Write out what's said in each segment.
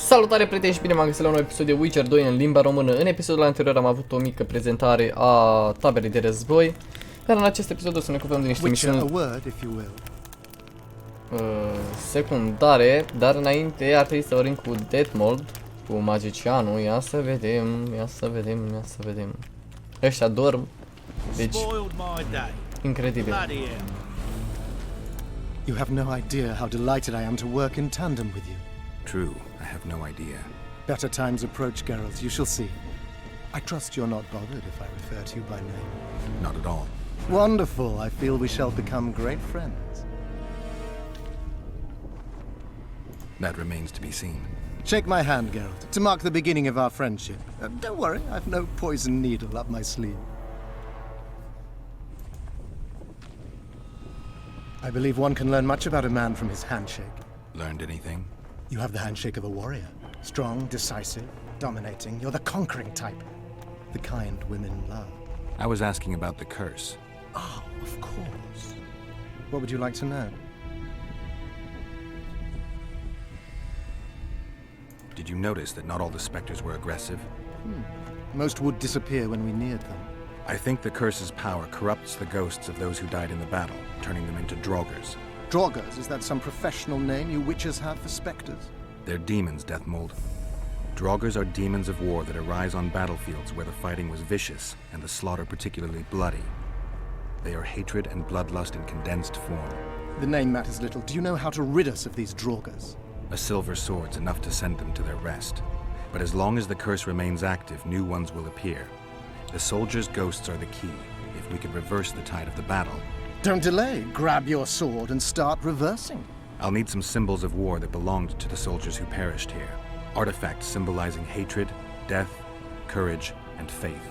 Salutare prieteni și bine m-am găsit la un nou episod de Witcher 2 în limba română. În episodul anterior am avut o mică prezentare a taberei de război, iar în acest episod o să ne ocupăm de niște misiuni secundare, dar înainte ar trebui să vorbim cu Detmold, cu magicianul. Ia să vedem. Ăștia dorm, deci incredibil. You have no idea how delighted I am to work in tandem with you. True, I have no idea. Better times approach, Geralt, you shall see. I trust you're not bothered if I refer to you by name. Not at all. Wonderful, I feel we shall become great friends. That remains to be seen. Shake my hand, Geralt, to mark the beginning of our friendship. Don't worry, I've no poison needle up my sleeve. I believe one can learn much about a man from his handshake. Learned anything? You have the handshake of a warrior. Strong, decisive, dominating. You're the conquering type. The kind women love. I was asking about the curse. Oh, of course. What would you like to know? Did you notice that not all the specters were aggressive? Most would disappear when we neared them. I think the curse's power corrupts the ghosts of those who died in the battle, turning them into draugrs. Draugrs, is that some professional name you witches have for specters? They're demons, Deathmold. Draugrs are demons of war that arise on battlefields where the fighting was vicious and the slaughter particularly bloody. They are hatred and bloodlust in condensed form. The name matters little. Do you know how to rid us of these Draugrs? A silver sword's enough to send them to their rest. But as long as the curse remains active, new ones will appear. The soldiers' ghosts are the key. If we can reverse the tide of the battle... Don't delay. Grab your sword and start reversing. I'll need some symbols of war that belonged to the soldiers who perished here. Artifacts symbolizing hatred, death, courage, and faith.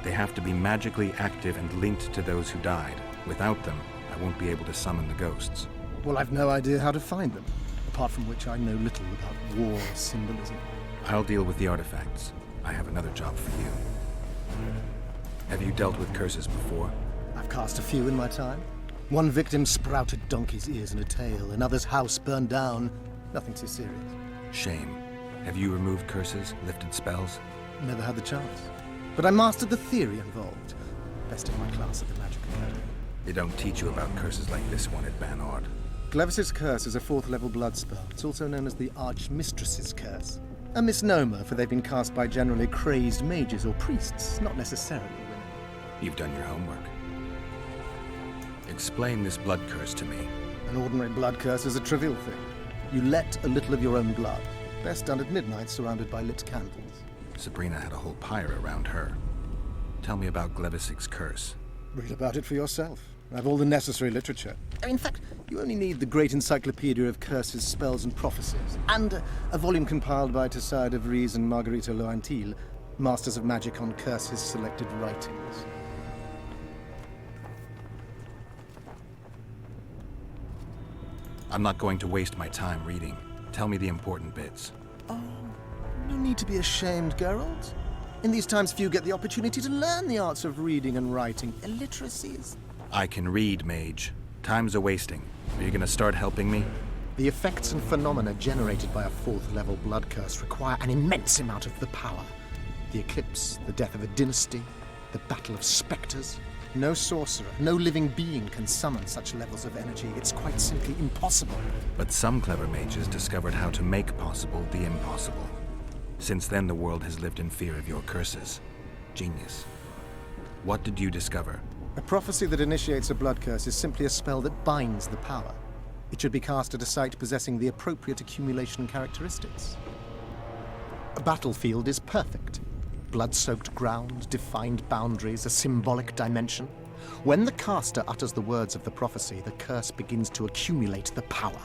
They have to be magically active and linked to those who died. Without them, I won't be able to summon the ghosts. Well, I've no idea how to find them, apart from which I know little about war symbolism. I'll deal with the artifacts. I have another job for you. Have you dealt with curses before? I've cast a few in my time. One victim sprouted donkey's ears and a tail, another's house burned down. Nothing too serious. Shame. Have you removed curses, lifted spells? Never had the chance. But I mastered the theory involved. Best in my class at the Magic Academy. They don't teach you about curses like this one at Banord. Glevis's curse is a 4th level blood spell. It's also known as the Archmistress's curse. A misnomer, for they've been cast by generally crazed mages or priests, not necessarily women. You've done your homework. Explain this blood curse to me. An ordinary blood curse is a trivial thing. You let a little of your own blood. Best done at midnight, surrounded by lit candles. Sabrina had a whole pyre around her. Tell me about Glevis's curse. Read about it for yourself. I have all the necessary literature. In fact, you only need the great encyclopedia of curses, spells, and prophecies, and a volume compiled by Tessard de Vries and Margarita Loantil, masters of magic on curses selected writings. I'm not going to waste my time reading. Tell me the important bits. Oh, no need to be ashamed, Geralt. In these times, few get the opportunity to learn the arts of reading and writing. Illiteracies. I can read, mage. Time's a wasting. Are you gonna start helping me? The effects and phenomena generated by a 4th level blood curse require an immense amount of the power. The eclipse, the death of a dynasty, the battle of specters. No sorcerer, no living being can summon such levels of energy. It's quite simply impossible. But some clever mages discovered how to make possible the impossible. Since then, the world has lived in fear of your curses. Genius. What did you discover? A prophecy that initiates a blood curse is simply a spell that binds the power. It should be cast at a site possessing the appropriate accumulation characteristics. A battlefield is perfect. Blood-soaked ground, defined boundaries, a symbolic dimension. When the caster utters the words of the prophecy, the curse begins to accumulate the power.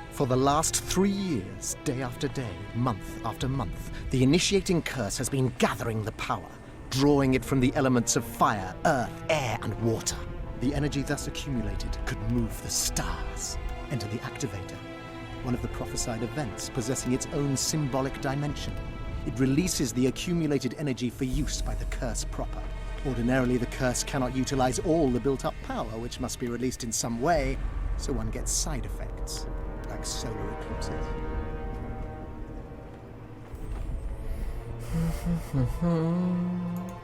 For the last 3 years, day after day, month after month, the initiating curse has been gathering the power, drawing it from the elements of fire, earth, air, and water. The energy thus accumulated could move the stars. Enter the activator, one of the prophesied events possessing its own symbolic dimension. It releases the accumulated energy for use by the curse proper. Ordinarily, the curse cannot utilize all the built-up power, which must be released in some way, so one gets side effects, like solar eclipses.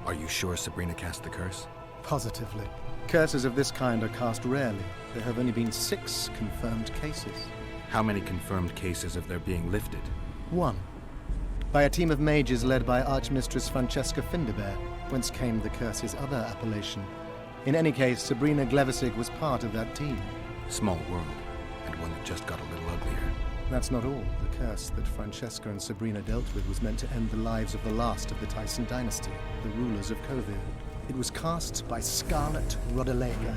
Are you sure Sabrina cast the curse? Positively. Curses of this kind are cast rarely. There have only been 6 confirmed cases. How many confirmed cases of their being lifted? 1. By a team of mages led by Archmistress Francesca Finderbear, whence came the curse's other appellation. In any case, Sabrina Glevissig was part of that team. Small world, and one that just got a little uglier. That's not all. The curse that Francesca and Sabrina dealt with was meant to end the lives of the last of the Tyson dynasty, the rulers of Covir. It was cast by Scarlet Rodalega,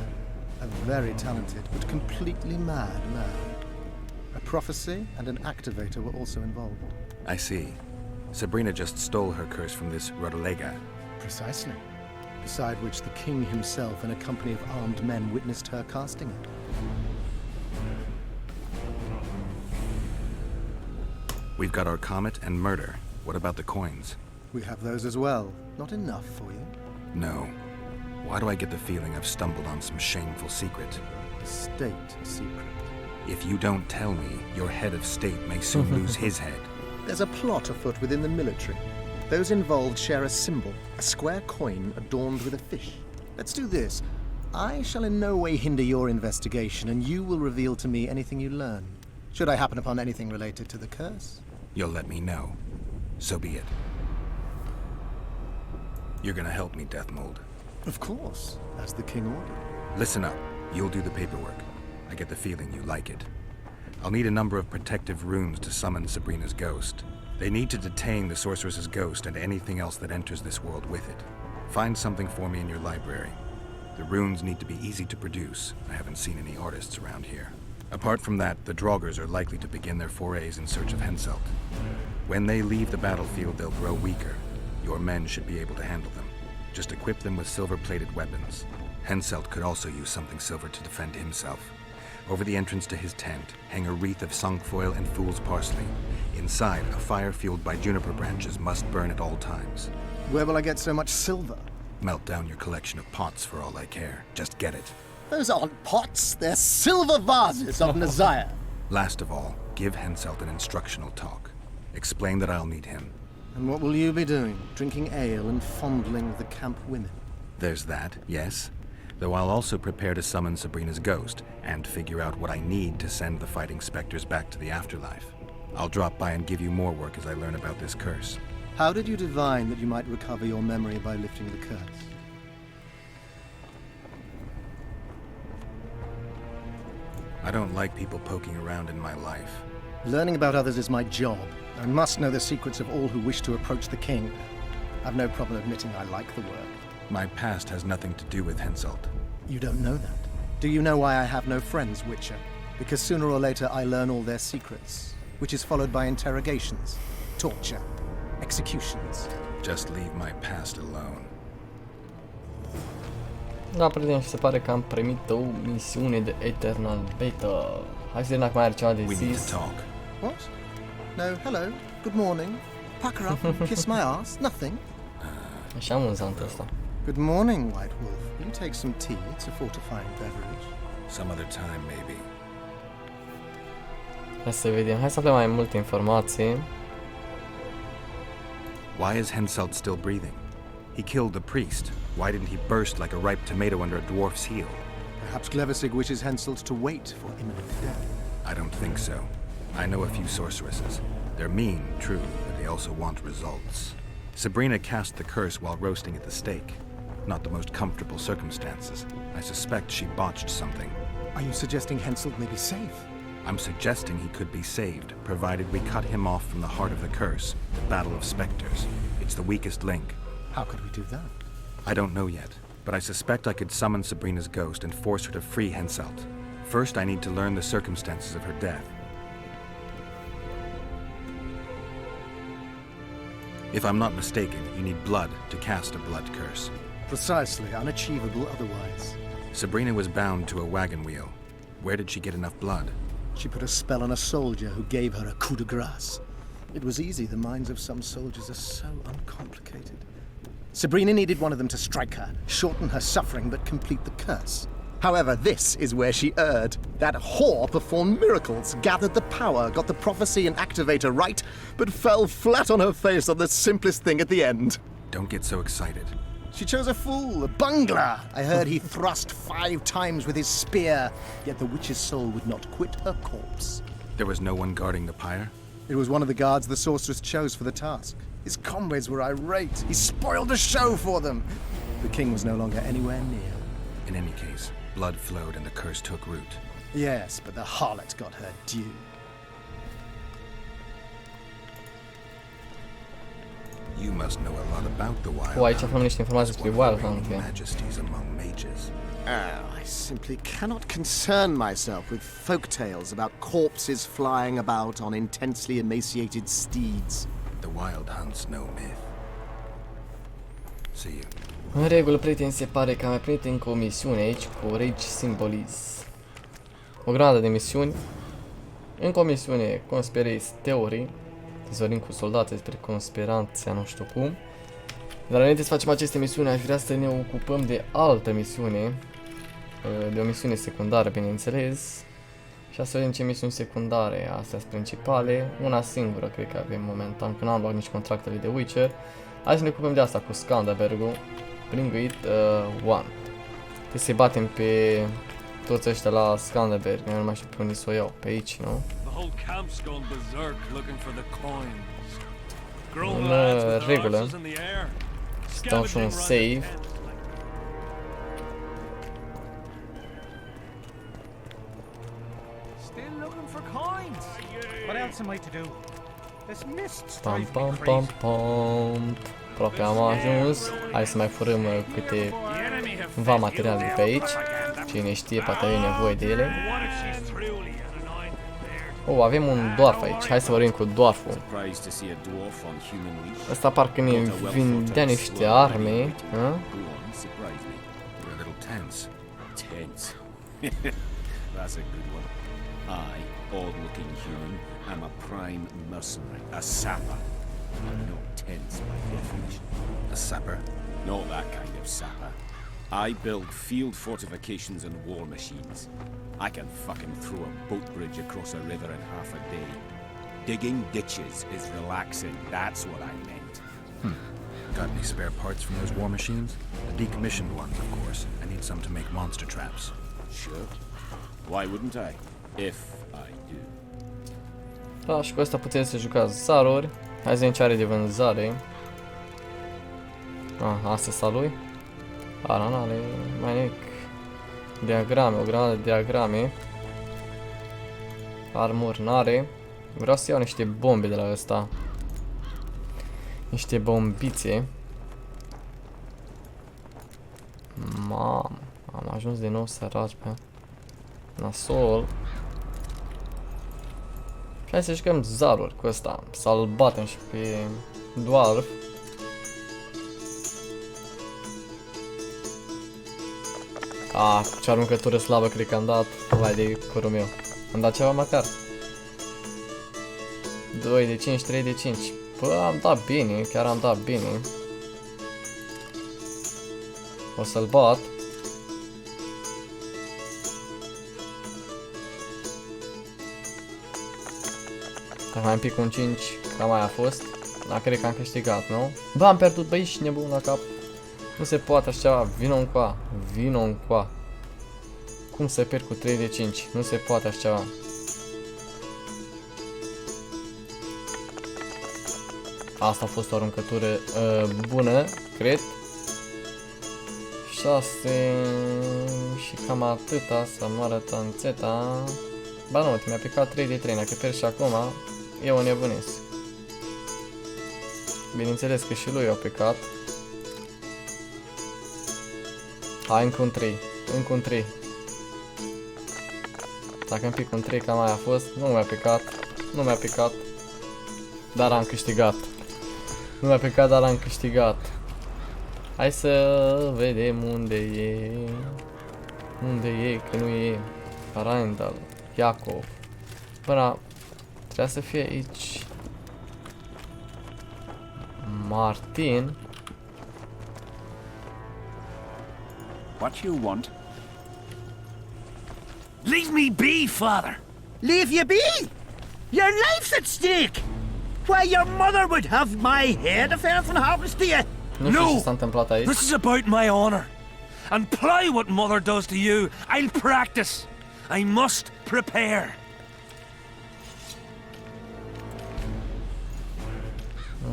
a very talented but completely mad man. A prophecy and an activator were also involved. I see. Sabrina just stole her curse from this Rodalega. Precisely. Beside which the king himself and a company of armed men witnessed her casting it. We've got our comet and murder. What about the coins? We have those as well. Not enough for you? No. Why do I get the feeling I've stumbled on some shameful secret? A state secret. If you don't tell me, your head of state may soon lose his head. There's a plot afoot within the military. Those involved share a symbol, a square coin adorned with a fish. Let's do this. I shall in no way hinder your investigation, and you will reveal to me anything you learn. Should I happen upon anything related to the curse? You'll let me know. So be it. You're gonna help me, Death Mold. Of course, as the king ordered. Listen up. You'll do the paperwork. I get the feeling you like it. I'll need a number of protective runes to summon Sabrina's ghost. They need to detain the sorceress's ghost and anything else that enters this world with it. Find something for me in your library. The runes need to be easy to produce. I haven't seen any artists around here. Apart from that, the Draugrs are likely to begin their forays in search of Henselt. When they leave the battlefield, they'll grow weaker. Your men should be able to handle them. Just equip them with silver-plated weapons. Henselt could also use something silver to defend himself. Over the entrance to his tent, hang a wreath of cinquefoil and fool's parsley. Inside, a fire fueled by juniper branches must burn at all times. Where will I get so much silver? Melt down your collection of pots for all I care. Just get it. Those aren't pots, they're silver vases of Naziah. Last of all, give Henselt an instructional talk. Explain that I'll need him. And what will you be doing? Drinking ale and fondling the camp women? There's that, yes. Though I'll also prepare to summon Sabrina's ghost and figure out what I need to send the fighting specters back to the afterlife. I'll drop by and give you more work as I learn about this curse. How did you divine that you might recover your memory by lifting the curse? I don't like people poking around in my life. Learning about others is my job. I must know the secrets of all who wish to approach the king. I've no problem admitting I like the work. My past has nothing to do with Henselt. You don't know that. Do you know why I have no friends, Witcher? Because sooner or later I learn all their secrets, which is followed by interrogations, torture, executions. Just leave my past alone. Da, prieten, și se pare că am primit o misiune de Eternal Beta. Hai să vedem dacă mai are ceva de We need zis. to talk. What? No, hello, good morning. Pucker up and kiss my ass, nothing. Așa amuzant asta. Good morning, White Wolf. Will you take some tea? It's a fortifying beverage. Some other time, maybe. Hai să vedem, hai să aflăm mai multe informații. Why is Henselt still breathing? He killed the priest. Why didn't he burst like a ripe tomato under a dwarf's heel? Perhaps Glevissig wishes Henselt to wait for imminent death. I don't think so. I know a few sorceresses. They're mean, true, but they also want results. Sabrina cast the curse while roasting at the stake. Not the most comfortable circumstances. I suspect she botched something. Are you suggesting Henselt may be safe? I'm suggesting he could be saved, provided we cut him off from the heart of the curse, the Battle of Spectres. It's the weakest link. How could we do that? I don't know yet, but I suspect I could summon Sabrina's ghost and force her to free Henselt. First, I need to learn the circumstances of her death. If I'm not mistaken, you need blood to cast a blood curse. Precisely, unachievable otherwise. Sabrina was bound to a wagon wheel. Where did she get enough blood? She put a spell on a soldier who gave her a coup de grace. It was easy, the minds of some soldiers are so uncomplicated. Sabrina needed one of them to strike her, shorten her suffering, but complete the curse. However, this is where she erred. That whore performed miracles, gathered the power, got the prophecy and activator right, but fell flat on her face on the simplest thing at the end. Don't get so excited. She chose a fool, a bungler. I heard he thrust 5 times with his spear, yet the witch's soul would not quit her corpse. There was no one guarding the pyre? It was one of the guards the sorceress chose for the task. His comrades were irate. He spoiled the show for them. The king was no longer anywhere near. In any case, blood flowed and the curse took root. Yes, but the harlot got her due. You must know a lot about the wild. Aici aflăm niște informații despre Wild Hunt. Majesties among mages. I simply cannot concern myself with folk tales about corpses flying about on intensely emaciated steeds. The wild hunt's no myth. See you. În regulă, prieteni, se pare că am mai primit încă o misiune aici cu Rage Symbolize. O grămadă de misiuni. Încă o misiune, Conspiracy Theory. Dezvăluim cu soldați despre conspirația nu știu cum. Dar înainte să facem aceste misiuni, aș vrea să ne ocupăm de altă misiune. De o misiune secundară, bineînțeles. Și să vedem ce misiuni secundare, astea sunt principale. Una singură, cred că avem momentan, că n-am luat nici contractele de Witcher. Hai să ne ocupăm de asta cu Skandenberg-ul. Bring it one. Trebuie să-i batem pe toți ăștia la Skandenberg, eu nu mai știu pe unde să o iau, pe aici, nu? În regulă. Stau și un save. Pam pam pam pam. Aproape am ajuns. Hai să mai furăm câteva materiale de pe aici. Cine știe, poate avem nevoie de ele. Avem un dwarf aici. Hai să vorbim cu dwarful. Ăsta parcă ne vindea niște arme. Odd-looking human, I'm a prime mercenary, a sapper. No tense by definition. A sapper? Not that kind of sapper. I build field fortifications and war machines. I can fucking throw a boat bridge across a river in half a day. Digging ditches is relaxing, that's what I meant. Got any spare parts from those war machines? The decommissioned ones, of course. I need some to make monster traps. Sure. Why wouldn't I? If I do. Da, și cu asta puteți să jucați zaruri. Hai să vedem ce are de vânzare. Asta s-a lui. Aranale, mai nec. Diagrame, o grămadă de diagrame. Armor n-are. Vreau să iau niște bombe de la ăsta. Niște bombițe. Mamă, am ajuns de nou săraci pe nasol. Hai să jucăm zaruri cu ăsta. Să-l batem și pe dwarf. Ce aruncătură slabă cred că am dat. Vai de curul meu. Am dat ceva măcar. 2 de 5, 3 de 5. Bă, am dat bine, chiar am dat bine. O să-l bat. Dacă mai un pic un 5, cam aia a fost. Dar cred că am câștigat, nu? Bă, am pierdut, bă, ești nebun la cap. Nu se poate așa ceva, vino încoa, vino încoa. Cum să pierd cu 3 de 5? Nu se poate așa ceva. Asta a fost o aruncătură bună, cred. 6 și cam atâta să moară tanțeta. Ba nu, mi-a picat 3 de 3, dacă pierd și acum, eu o nebunesc. Bineînțeles că și lui a picat. Hai, încă un 3, încă un 3. Dacă îmi pic un 3, cam aia a fost, nu mi-a picat, nu mi-a picat. Dar am câștigat. Nu mi-a picat, dar am câștigat. Hai să vedem unde e. Unde e, că nu e. Randall, Iacov. Până trebuia să fie aici. Martin. What you want? Leave me be, father. Leave you be? Your life's at stake. Why, your mother would have my head if anything happens to you. Nu știu ce s-a întâmplat aici. This is about my honor. And ploy what mother does to you, I'll practice. I must prepare.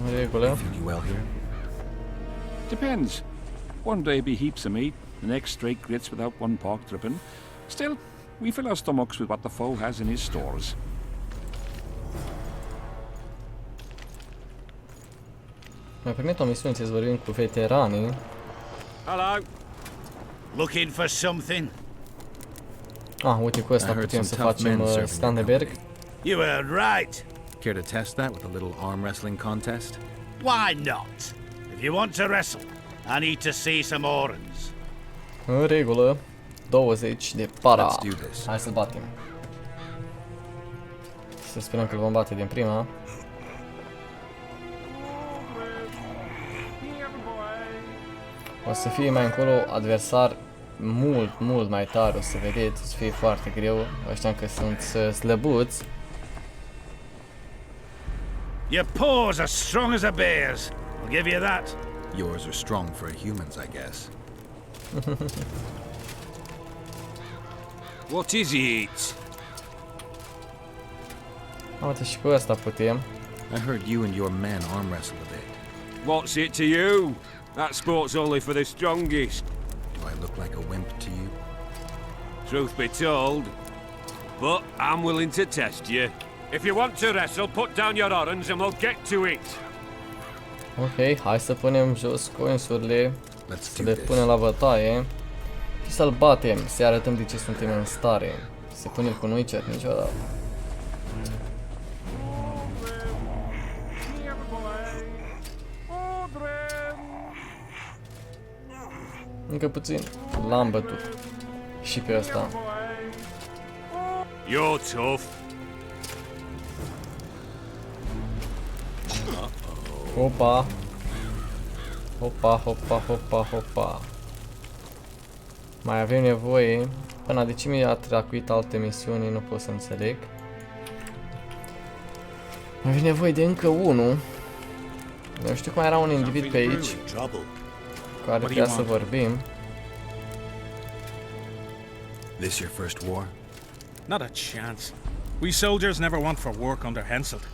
În regulă. Feel you well here? Depends. One day be heaps of meat, the next straight grits without one pork dripping. Still, we fill our stomachs with what the foe has in his stores. Mi-a primit o misiune să vorbim cu veteranii. Hello. Looking for something? Ah, uite, cu ăsta I heard putem să some tough facem men serving your skandenberg. company. You were right. Care to test that with a little arm wrestling contest? Why not? If you want to wrestle, I need to see some organs. În regulă. 20 de para. Let's do this. Hai să-l batem. Să sperăm că îl vom bate din prima. O să fie mai încolo adversar mult mai tare, o să vedeți, o să fie foarte greu. Ăștia că sunt slăbuți. Your paws are strong as a bear's. I'll give you that. Yours are strong for a human's, I guess. What is it? Uite, și cu ăsta putem. I heard you and your men arm wrestle a bit. What's it to you? That sport's only for the strongest. Do I look like a wimp to you? Truth be told, but I'm willing to test you. If you want to wrestle, put down your orange and we'll get to it. Ok, hai să punem jos coinsurile, Let's să do le this. punem la bătaie și să-l batem, să arătăm de ce suntem în stare. Se pune cu noi cer niciodată. Încă puțin, l-am bătut. Și pe ăsta. You're tough. Hopa. Hopa. Mai avem nevoie. Până de ce mi-a tracuit alte misiuni, nu pot să înțeleg. Mai avem nevoie de încă unul. Nu știu cum era un individ pe aici, cu care trebuia să vorbim. This your first war? Not a chance. We soldiers never went for work under Henselt.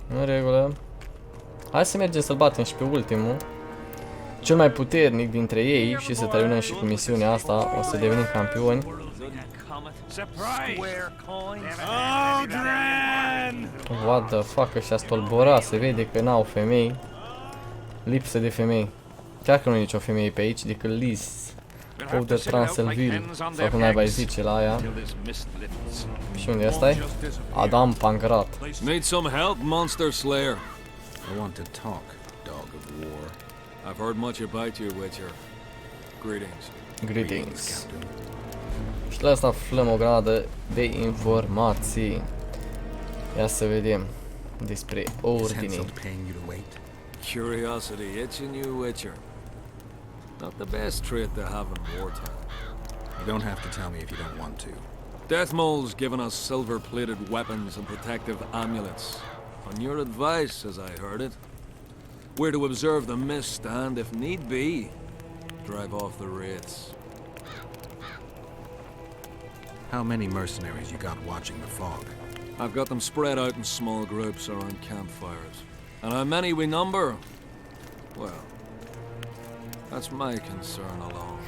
În regulă. Hai să mergem să-l batem și pe ultimul. Cel mai puternic dintre ei și să terminăm și cu misiunea asta. O să devenim campioni. What the fuck, ăștia stolbora, se vede că n-au femei. Lipsă de femei. Chiar că nu e nicio femeie pe aici decât Liz of the Transylville, sau cum naiba îi zice la aia. Și unde asta e? Adam Pancrat. Need some help, Monster Slayer? I want to talk, dog of war. I've heard much about you, Witcher. Greetings. Greetings. Captain. Și la asta aflăm o grămadă de informații. Ia să vedem despre Is ordine. Henselt paying you to wait? Curiosity itching you, Witcher. Not the best trait to have in wartime. You don't have to tell me if you don't want to. Deathmole's given us silver-plated weapons and protective amulets. On your advice, as I heard it. We're to observe the mist and, if need be, drive off the wraiths. How many mercenaries you got watching the fog? I've got them spread out in small groups around campfires. And how many we number? Well, that's my concern alone.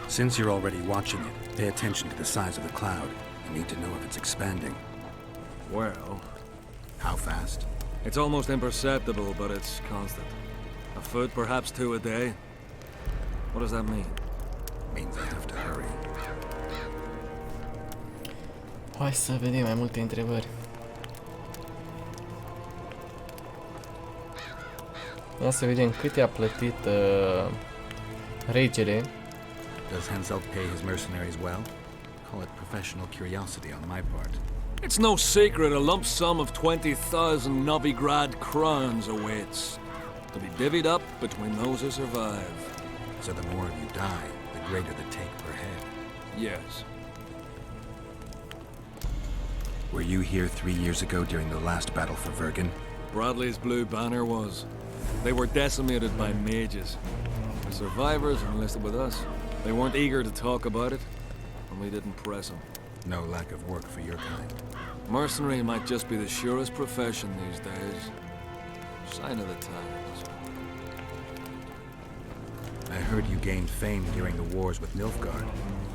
Since you're already watching it, pay attention to the size of the cloud. You need to know if it's expanding. Well, How fast? it's almost imperceptible, but it's constant. A foot, perhaps 2 a day. What does that mean? Means I have to hurry. Hai să vedem mai multe întrebări. Ia să vedem cât i-a plătit regele. Does Henselt pay his mercenaries well? Call it professional curiosity on my part. It's no secret a lump sum of 20,000 Novigrad crowns awaits, to be divvied up between those who survive. So the more of you die, the greater the take per head. Yes. Were you here 3 years ago during the last battle for Vergen? Bradley's blue banner was. They were decimated by mages. The survivors enlisted with us. They weren't eager to talk about it, and we didn't press them. No lack of work for your kind. Mercenary might just be the surest profession these days. Sign of the times. I heard you gained fame during the wars with Nilfgaard.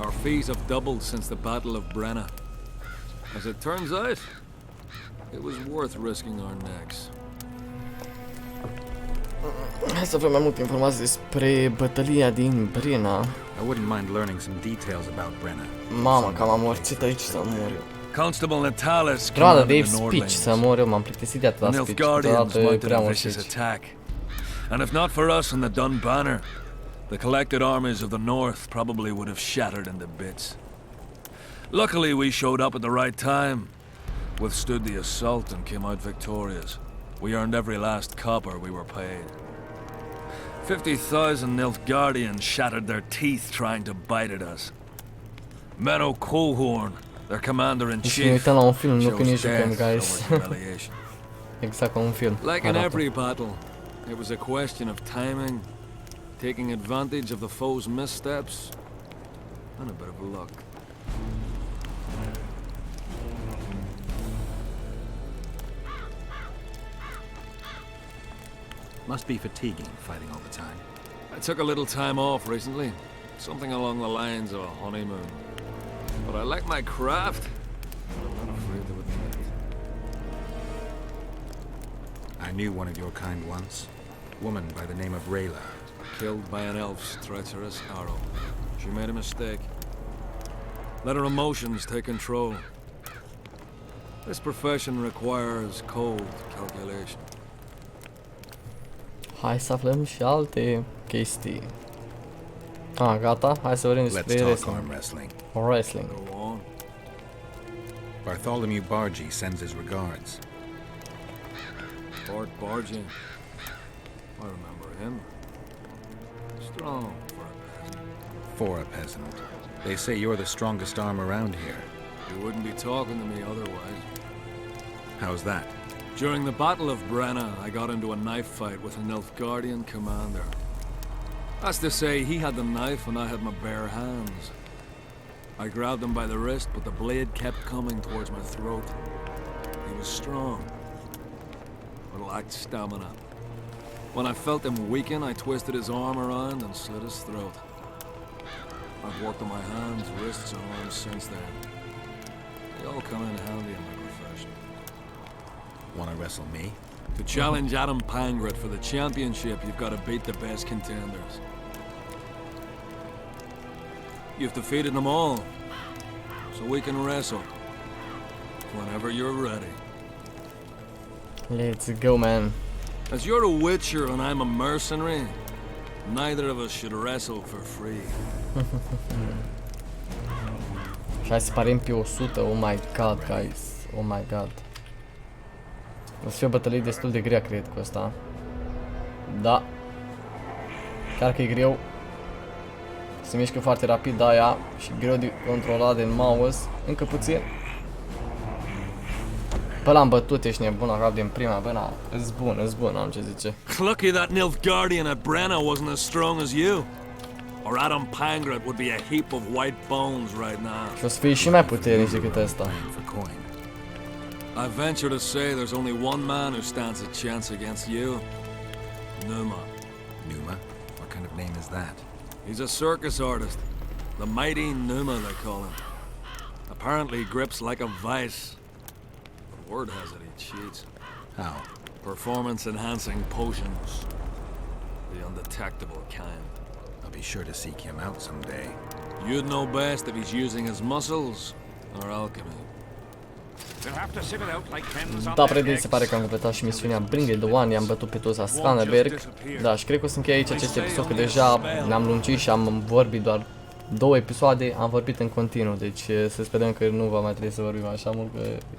Our fees have doubled since the Battle of Brenna. As it turns out, it was worth risking our necks. Hai să aflăm mai multe informații despre bătălia din Brenna. I wouldn't mind learning some details about Brenna. Mamă, că m-am morțit aici să mor eu. Constable Natalis Grada de commanded the speech Nordlings. să mor eu, m-am plictisit de atâta speech. Nilfgaardians Deodată mounted prea a mult vicious speech. attack. And if not for us and the Dun Banner, the collected armies of the North probably would have shattered into bits. Luckily, we showed up at the right time, withstood the assault and came out victorious. We earned every last copper we were paid. 50,000 Nilfgaardians shattered their teeth trying to bite at us. Menno Cohorn, their Deci ne commander-in-chief, uităm la un film, nu că ne chose jucăm, death guys. over humiliation. Exact ca un film. Like in arată. every battle, it was a question of timing, taking advantage of the foe's missteps, and a bit of luck. Must be fatiguing fighting all the time. I took a little time off recently, something along the lines of a honeymoon. But I like my craft, and I'm not afraid to admit it. I knew one of your kind once. A woman by the name of Rayla. Killed by an elf's treacherous arrow. She made a mistake. Let her emotions take control. This profession requires cold calculation. Hai să aflăm și alte chestii. Gata, hai să vorbim Let's despre talk wrestling. arm wrestling. Wrestling. Go on. Bartholomew Bargy sends his regards. Bart Bargy. I remember him. Strong for a peasant. For a peasant. They say you're the strongest arm around here. You wouldn't be talking to me otherwise. How's that? During the Battle of Brenna, I got into a knife fight with a Nilfgaardian commander. That's to say, he had the knife and I had my bare hands. I grabbed him by the wrist, but the blade kept coming towards my throat. He was strong, but lacked stamina. When I felt him weaken, I twisted his arm around and slit his throat. I've worked on my hands, wrists, and arms since then. They all come in handy in my profession. Wanna wrestle me? To challenge Adam Pangret for the championship, you've got to beat the best contenders. You've defeated them all, so we can wrestle whenever you're ready. Let's go, man. As you're a witcher and I'm a mercenary, neither of us should wrestle for free. Și hai să parem pe 100, oh my god, guys. Oh my god. O să fie o bătălie destul de grea, cred, cu asta. Da. Chiar că e greu. Se mișcă foarte rapid aia și greu de controlat din mouse. Încă puțin. Bă, l-am bătut, ești nebun, acolo din prima, bă, na, îs bun, am ce zice. Lucky that Nilfgaardian at Brenna wasn't as strong as you. Or Adam Pangret would be a heap of white bones right now. Și o să fie și mai puternic decât ăsta. For coin. I venture to say there's only one man who stands a chance against you. Numa. Numa? What kind of name is that? He's a circus artist. The mighty Numa, they call him. Apparently he grips like a vice. The word has it he cheats. How? Performance-enhancing potions. The undetectable kind. I'll be sure to seek him out someday. You'd know best if he's using his muscles or alchemy. Da, prieteni, se pare că am completat și misiunea Bring the One, i-am bătut pe toți la Skandenberg. Da, și cred că o să închei aici acest episod, că deja ne-am lungit și am vorbit doar 2 episoade am vorbit în continuu, deci să sperăm că nu va mai trebui să vorbim așa mult,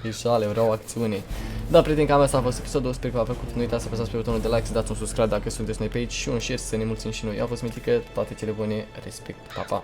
că e șale, vreau acțiune. Da, prieteni, cam asta a fost episodul, sper că v-a plăcut, nu uitați să apăsați pe butonul de like, să dați un subscribe dacă sunteți noi pe aici și un share să ne mulțim și noi. Eu am fost Mitică, toate cele bune, respect, pa, pa!